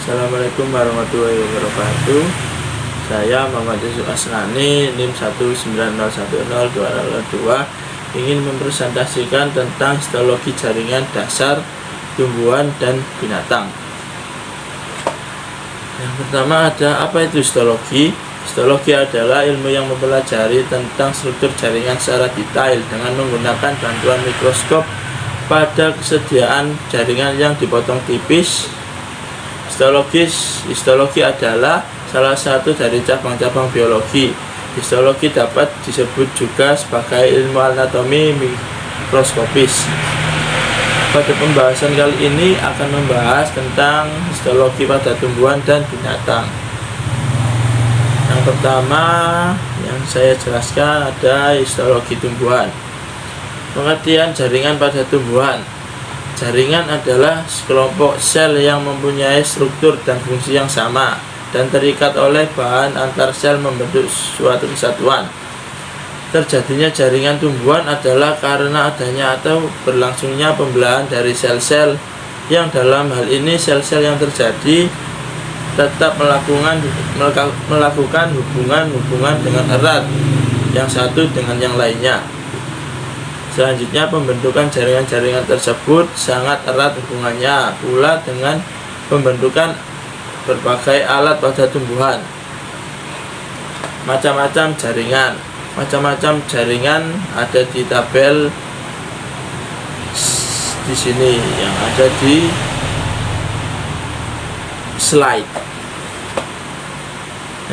Assalamualaikum warahmatullahi wabarakatuh. Saya Muhammad Yusuf Asnani, NIM 190102002, ingin mempresentasikan tentang histologi jaringan dasar tumbuhan dan binatang. Yang pertama ada, apa itu histologi? Histologi adalah ilmu yang mempelajari tentang struktur jaringan secara detail dengan menggunakan bantuan mikroskop pada kesediaan jaringan yang dipotong tipis. Histologi adalah salah satu dari cabang-cabang biologi. Histologi dapat disebut juga sebagai ilmu anatomi mikroskopis. Pada pembahasan kali ini akan membahas tentang histologi pada tumbuhan dan binatang. Yang pertama yang saya jelaskan ada histologi tumbuhan. Pengertian jaringan pada tumbuhan. Jaringan adalah sekelompok sel yang mempunyai struktur dan fungsi yang sama dan terikat oleh bahan antar sel membentuk suatu kesatuan. Terjadinya jaringan tumbuhan adalah karena adanya atau berlangsungnya pembelahan dari sel-sel yang dalam hal ini sel-sel yang terjadi tetap melakukan hubungan dengan erat yang satu dengan yang lainnya. Selanjutnya, pembentukan jaringan-jaringan tersebut sangat erat hubungannya pula dengan pembentukan berbagai alat pada tumbuhan. Macam-macam jaringan ada di tabel di sini yang ada di slide.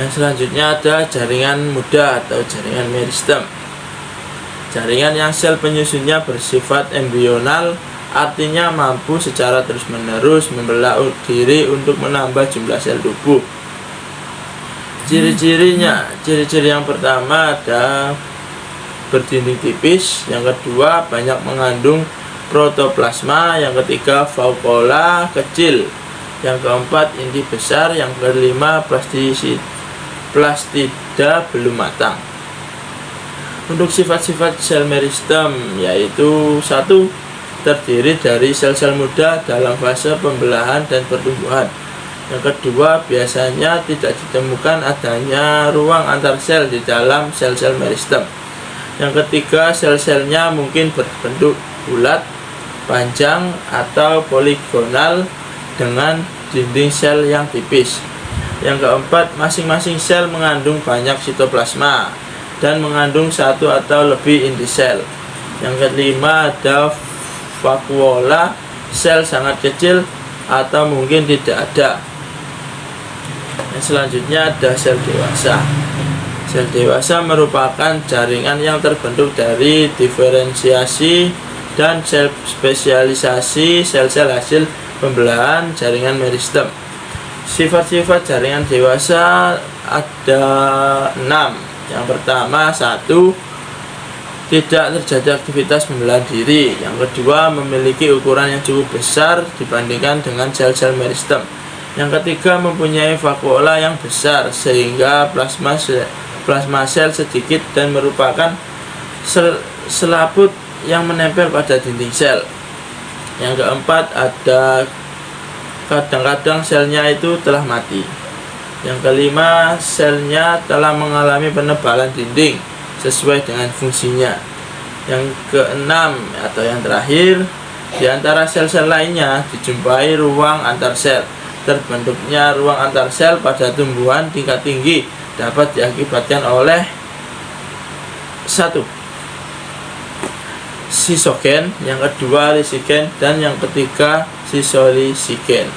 Yang selanjutnya ada jaringan muda atau jaringan meristem. Jaringan yang sel penyusunnya bersifat embryonal, artinya mampu secara terus-menerus membelah diri untuk menambah jumlah sel tubuh. Ciri-ciri yang pertama ada berdinding tipis, yang kedua banyak mengandung protoplasma, yang ketiga vakuola kecil, yang keempat inti besar, yang kelima plastida belum matang. Untuk sifat-sifat sel meristem yaitu 1. Terdiri dari sel-sel muda dalam fase pembelahan dan pertumbuhan. Yang kedua, biasanya tidak ditemukan adanya ruang antar sel di dalam sel-sel meristem. Yang ketiga, sel-selnya mungkin berbentuk bulat, panjang, atau poligonal dengan dinding sel yang tipis. Yang keempat, masing-masing sel mengandung banyak sitoplasma dan mengandung satu atau lebih inti sel. Yang kelima ada vakuola, sel sangat kecil atau mungkin tidak ada. Yang selanjutnya ada sel dewasa. Sel dewasa merupakan jaringan yang terbentuk dari diferensiasi dan sel spesialisasi sel-sel hasil pembelahan jaringan meristem. Sifat-sifat jaringan dewasa ada 6. Yang pertama, 1. Tidak terjadi aktivitas pembelahan diri. Yang kedua, memiliki ukuran yang cukup besar dibandingkan dengan sel-sel meristem. Yang ketiga, mempunyai vakuola yang besar sehingga plasma sel sedikit dan merupakan selaput yang menempel pada dinding sel. Yang keempat, ada kadang-kadang selnya itu telah mati. Yang kelima, selnya telah mengalami penebalan dinding sesuai dengan fungsinya. Yang keenam atau yang terakhir, di antara sel-sel lainnya dijumpai ruang antar sel. Terbentuknya ruang antar sel pada tumbuhan tingkat tinggi dapat diakibatkan oleh 1. Sisogen, yang kedua lisigen, dan yang ketiga sisolisigen.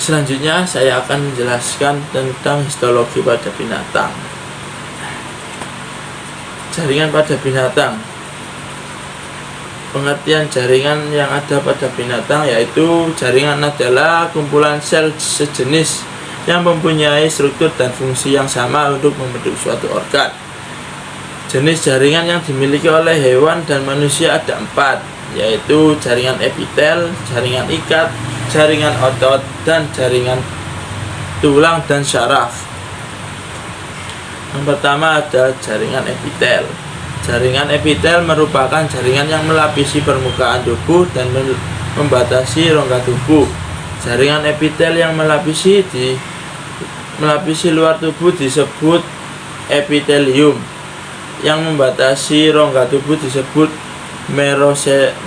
Selanjutnya saya akan menjelaskan tentang histologi pada binatang. Jaringan pada binatang. Pengertian jaringan yang ada pada binatang yaitu jaringan adalah kumpulan sel sejenis yang mempunyai struktur dan fungsi yang sama untuk membentuk suatu organ. Jenis jaringan yang dimiliki oleh hewan dan manusia ada 4, yaitu jaringan epitel, jaringan ikat, jaringan otot, dan jaringan tulang dan syaraf. Yang pertama ada jaringan epitel. Jaringan epitel merupakan jaringan yang melapisi permukaan tubuh dan membatasi rongga tubuh. Jaringan epitel yang melapisi luar tubuh disebut epitelium. Yang membatasi rongga tubuh disebut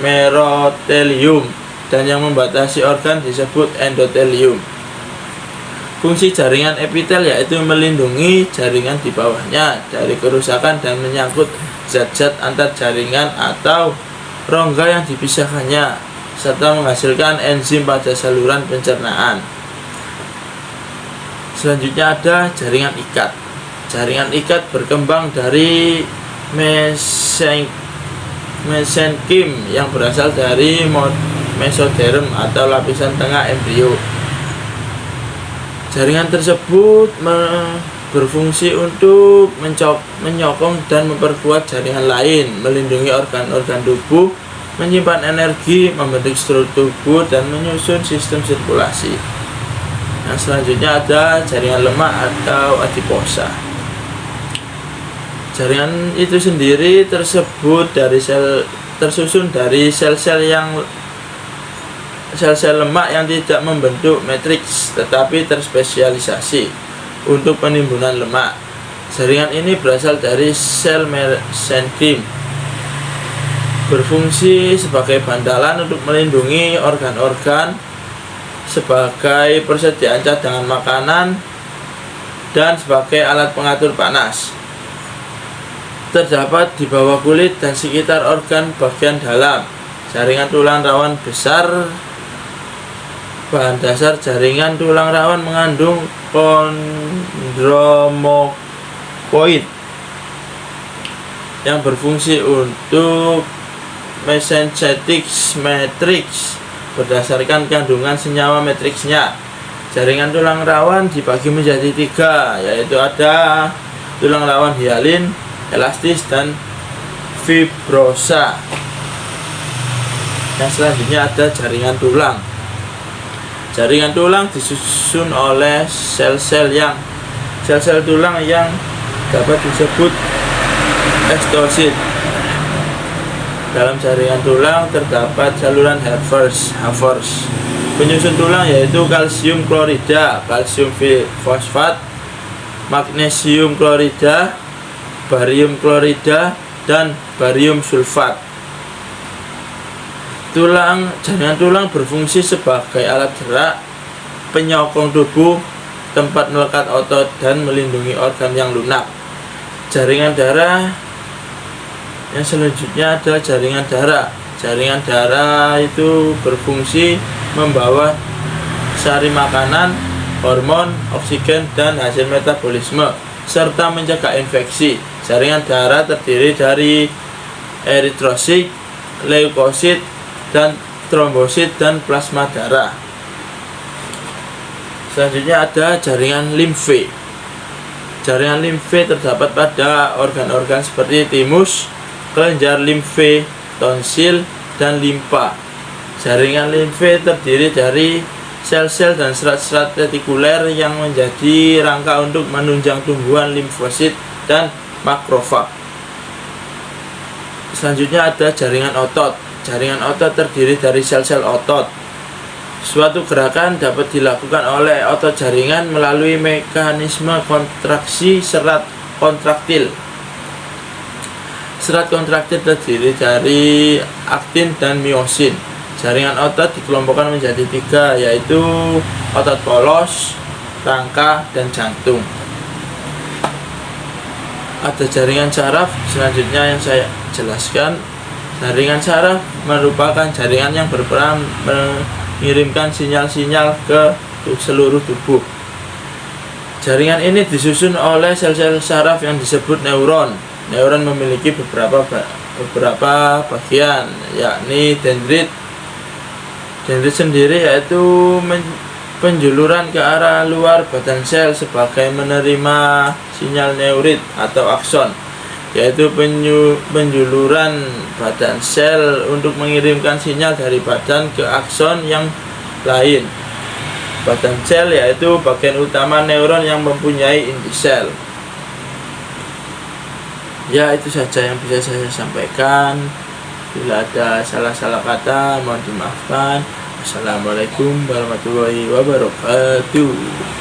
merotelium, dan yang membatasi organ disebut endotelium. Fungsi jaringan epitel yaitu melindungi jaringan di bawahnya dari kerusakan dan menyangkut zat-zat antar jaringan atau rongga yang dipisahkannya, serta menghasilkan enzim pada saluran pencernaan. Selanjutnya ada jaringan ikat. Jaringan ikat berkembang dari mesenkim yang berasal dari mesoderm atau lapisan tengah embrio. Jaringan tersebut berfungsi untuk menyokong dan memperkuat jaringan lain, melindungi organ-organ tubuh, menyimpan energi, membentuk struktur tubuh, dan menyusun sistem sirkulasi. Nah, selanjutnya ada jaringan lemak atau adiposa. Jaringan itu sendiri tersusun dari sel-sel lemak yang tidak membentuk matriks tetapi terspesialisasi untuk penimbunan lemak. Jaringan ini berasal dari sel mesenkim, berfungsi sebagai bantalan untuk melindungi organ-organ, sebagai persediaan cadangan makanan, dan sebagai alat pengatur panas. Terdapat di bawah kulit dan sekitar organ bagian dalam. Jaringan tulang rawan besar. Bahan dasar jaringan tulang rawan mengandung kondromokoid yang berfungsi untuk mesentetic matrix berdasarkan kandungan senyawa matriksnya. Jaringan tulang rawan dibagi menjadi 3, yaitu ada tulang rawan hialin, elastis, dan fibrosa. Yang selanjutnya ada jaringan tulang. Jaringan tulang disusun oleh sel-sel tulang yang dapat disebut osteosit. Dalam jaringan tulang terdapat saluran Havers. Penyusun tulang yaitu kalsium klorida, kalsium fosfat, magnesium klorida, barium klorida, dan barium sulfat. Jaringan tulang berfungsi sebagai alat gerak, penyokong tubuh, tempat melekat otot, dan melindungi organ yang lunak. Jaringan darah. Yang selanjutnya ada jaringan darah. Jaringan darah itu berfungsi membawa sari makanan, hormon, oksigen, dan hasil metabolisme, serta mencegah infeksi. Jaringan darah terdiri dari eritrosit, leukosit, dan trombosit, dan plasma darah. Selanjutnya ada jaringan limfe. Jaringan limfe terdapat pada organ-organ seperti timus, kelenjar limfe, tonsil, dan limpa. Jaringan limfe terdiri dari sel-sel dan serat-serat retikuler yang menjadi rangka untuk menunjang tumbuhan limfosit dan makrofag. Selanjutnya ada jaringan otot. Jaringan otot terdiri dari sel-sel otot. Suatu gerakan dapat dilakukan oleh otot jaringan melalui mekanisme kontraksi serat kontraktil. Serat kontraktil terdiri dari aktin dan miosin. Jaringan otot dikelompokkan menjadi 3, yaitu otot polos, rangka, dan jantung. Ada jaringan saraf selanjutnya yang saya jelaskan. Jaringan saraf merupakan jaringan yang berperan mengirimkan sinyal-sinyal ke seluruh tubuh. Jaringan ini disusun oleh sel-sel saraf yang disebut neuron. Neuron memiliki beberapa bagian, yakni dendrit. Dendrit sendiri yaitu penjuluran ke arah luar badan sel sebagai menerima sinyal neurit atau akson, yaitu penjuluran badan sel untuk mengirimkan sinyal dari badan ke akson yang lain. Badan sel yaitu bagian utama neuron yang mempunyai inti sel. Ya, itu saja yang bisa saya sampaikan. Bila ada salah-salah kata mohon dimaafkan. Assalamualaikum warahmatullahi wabarakatuh.